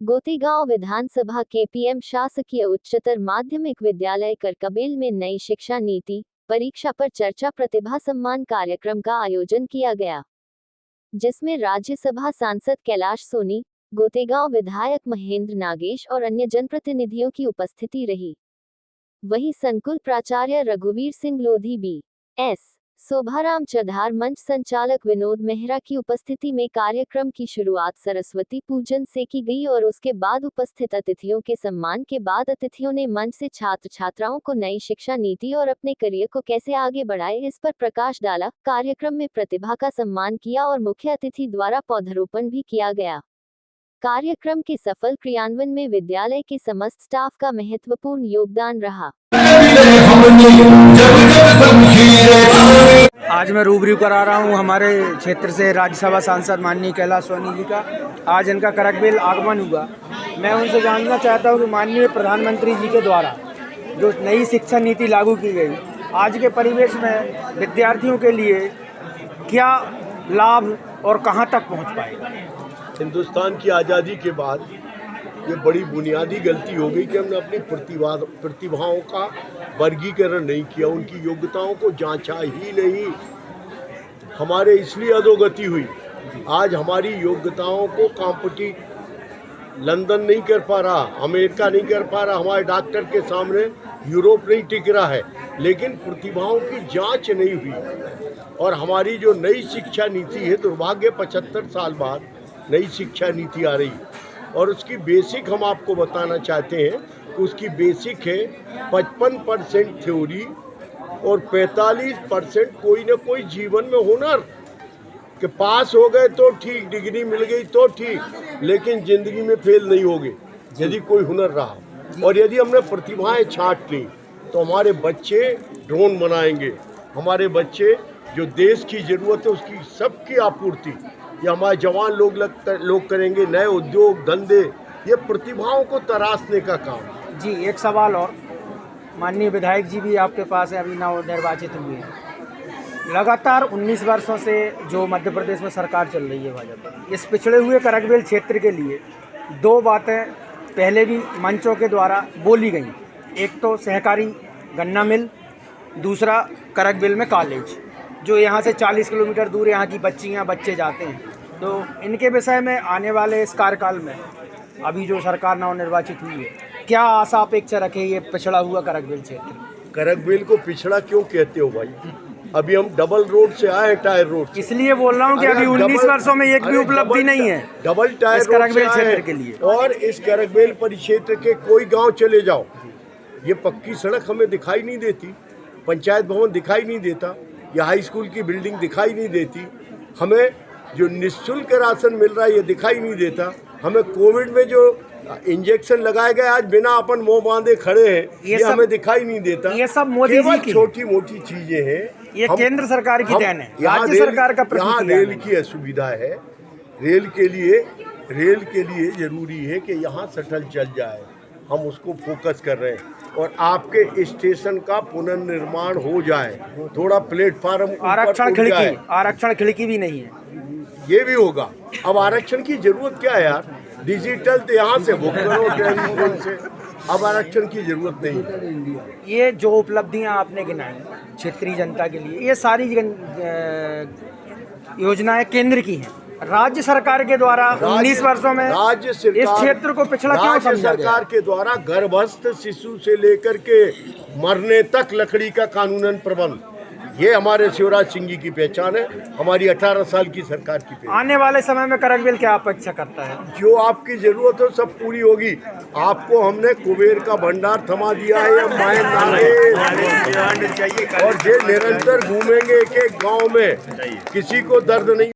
गोतेगांव विधानसभा KPM शासकीय उच्चतर माध्यमिक विद्यालय करकबेल में नई शिक्षा नीति परीक्षा पर चर्चा प्रतिभा सम्मान कार्यक्रम का आयोजन किया गया, जिसमें राज्यसभा सांसद कैलाश सोनी, गोतेगांव विधायक महेंद्र नागेश और अन्य जनप्रतिनिधियों की उपस्थिति रही। वहीं संकुल प्राचार्य रघुवीर सिंह लोधी, बी.एस. शोभाराम चढ़ार, मंच संचालक विनोद मेहरा की उपस्थिति में कार्यक्रम की शुरुआत सरस्वती पूजन से की गई और उसके बाद उपस्थित अतिथियों के सम्मान के बाद अतिथियों ने मंच से छात्र छात्राओं को नई शिक्षा नीति और अपने करियर को कैसे आगे बढ़ाए इस पर प्रकाश डाला। कार्यक्रम में प्रतिभा का सम्मान किया और मुख्य अतिथि द्वारा पौधरोपण भी किया गया। कार्यक्रम के सफल क्रियान्वयन में विद्यालय के समस्त स्टाफ का महत्वपूर्ण योगदान रहा। आज मैं रूबरू करा रहा हूँ हमारे क्षेत्र से राज्यसभा सांसद माननीय कैलाश सोनी जी का। आज इनका करकबेल आगमन हुआ। मैं उनसे जानना चाहता हूँ कि माननीय प्रधानमंत्री जी के द्वारा जो नई शिक्षा नीति लागू की गई, आज के परिवेश में विद्यार्थियों के लिए क्या लाभ और कहाँ तक पहुँच पाएगा। हिंदुस्तान की आज़ादी के बाद ये बड़ी बुनियादी गलती हो गई कि हमने अपनी प्रतिभाओं का वर्गीकरण नहीं किया, उनकी योग्यताओं को जांचा ही नहीं। हमारे इसलिए अधोगति हुई। आज हमारी योग्यताओं को लंदन नहीं कर पा रहा, अमेरिका नहीं कर पा रहा, हमारे डॉक्टर के सामने यूरोप नहीं टिक रहा है, लेकिन प्रतिभाओं की जांच नहीं हुई। और हमारी जो नई शिक्षा नीति है, दुर्भाग्य 75 साल बाद नई शिक्षा नीति आ रही और उसकी बेसिक हम आपको बताना चाहते हैं कि उसकी बेसिक है 55% थ्योरी और 45% कोई ना कोई जीवन में हुनर। कि पास हो गए तो ठीक, डिग्री मिल गई तो ठीक, लेकिन ज़िंदगी में फेल नहीं होगे यदि कोई हुनर रहा। और यदि हमने प्रतिभाएं छांट ली तो हमारे बच्चे ड्रोन बनाएंगे, हमारे बच्चे जो देश की ज़रूरत है उसकी सबकी आपूर्ति ये हमारे जवान लोग करेंगे। नए उद्योग धंधे, ये प्रतिभाओं को तराशने का काम। जी, एक सवाल और। माननीय विधायक जी भी आपके पास है, अभी नव निर्वाचित हुए हैं। लगातार 19 वर्षों से जो मध्य प्रदेश में सरकार चल रही है भाजपा, इस पिछड़े हुए करकबेल क्षेत्र के लिए दो बातें पहले भी मंचों के द्वारा बोली गई। एक तो सहकारी गन्ना मिल, दूसरा करकबेल में कॉलेज, जो यहाँ से 40 किलोमीटर दूर यहाँ की बच्चियाँ बच्चे जाते हैं। तो इनके विषय में आने वाले इस कार्यकाल में अभी जो सरकार नवनिर्वाचित हुई है, क्या आशा अपेक्षा रखे ये पिछड़ा हुआ करकबेल क्षेत्र? करकबेल को पिछड़ा क्यों कहते हो भाई? अभी हम डबल रोड से आए, टायर रोड से। इसलिए बोल रहा हूँ कि अभी 19 वर्षों में एक भी उपलब्धि नहीं है डबल टायर करकबेल क्षेत्र के लिए। और इस करकबेल परिक्षेत्र के कोई गाँव चले जाओ, ये पक्की सड़क हमें दिखाई नहीं देती, पंचायत भवन दिखाई नहीं देता, या हाई स्कूल की बिल्डिंग दिखाई नहीं देती, हमें जो निःशुल्क राशन मिल रहा है ये दिखाई नहीं देता, हमें कोविड में जो इंजेक्शन लगाए गए आज बिना अपन मुंह बांधे खड़े हैं ये हमें दिखाई नहीं देता। ये सब मोदी जी की छोटी मोटी चीजें हैं, ये केंद्र सरकार की देन है, राज्य सरकार का यहाँ रेल की असुविधा है। रेल के लिए जरूरी है कि यहाँ शटल चल जाए, हम उसको फोकस कर रहे हैं। और आपके स्टेशन का पुनर्निर्माण हो जाए, थोड़ा प्लेटफार्म आरक्षण खिड़की भी नहीं है, ये भी होगा। अब आरक्षण की जरूरत क्या है यार? डिजिटल तो यहाँ से बुक करो ट्रेन से, अब आरक्षण की जरूरत नहीं। ये जो उपलब्धियां आपने गिनाई क्षेत्रीय जनता के लिए, ये सारी योजनाएं केंद्र की हैं। राज्य सरकार के द्वारा 19 वर्षों में इस क्षेत्र को पिछड़ा क्यों समझा गया? सरकार के द्वारा गर्भस्थ शिशु से लेकर के मरने तक लकड़ी का कानूनन प्रबंध, ये हमारे शिवराज सिंह जी की पहचान है, हमारी 18 साल की सरकार की पहचान। आने वाले समय में करकबेल क्या अपेक्षा करता है? जो आपकी जरूरत हो सब पूरी होगी। आपको हमने कुबेर का भंडार थमा दिया है, और ये निरंतर घूमेंगे एक एक गाँव में, किसी को दर्द नहीं।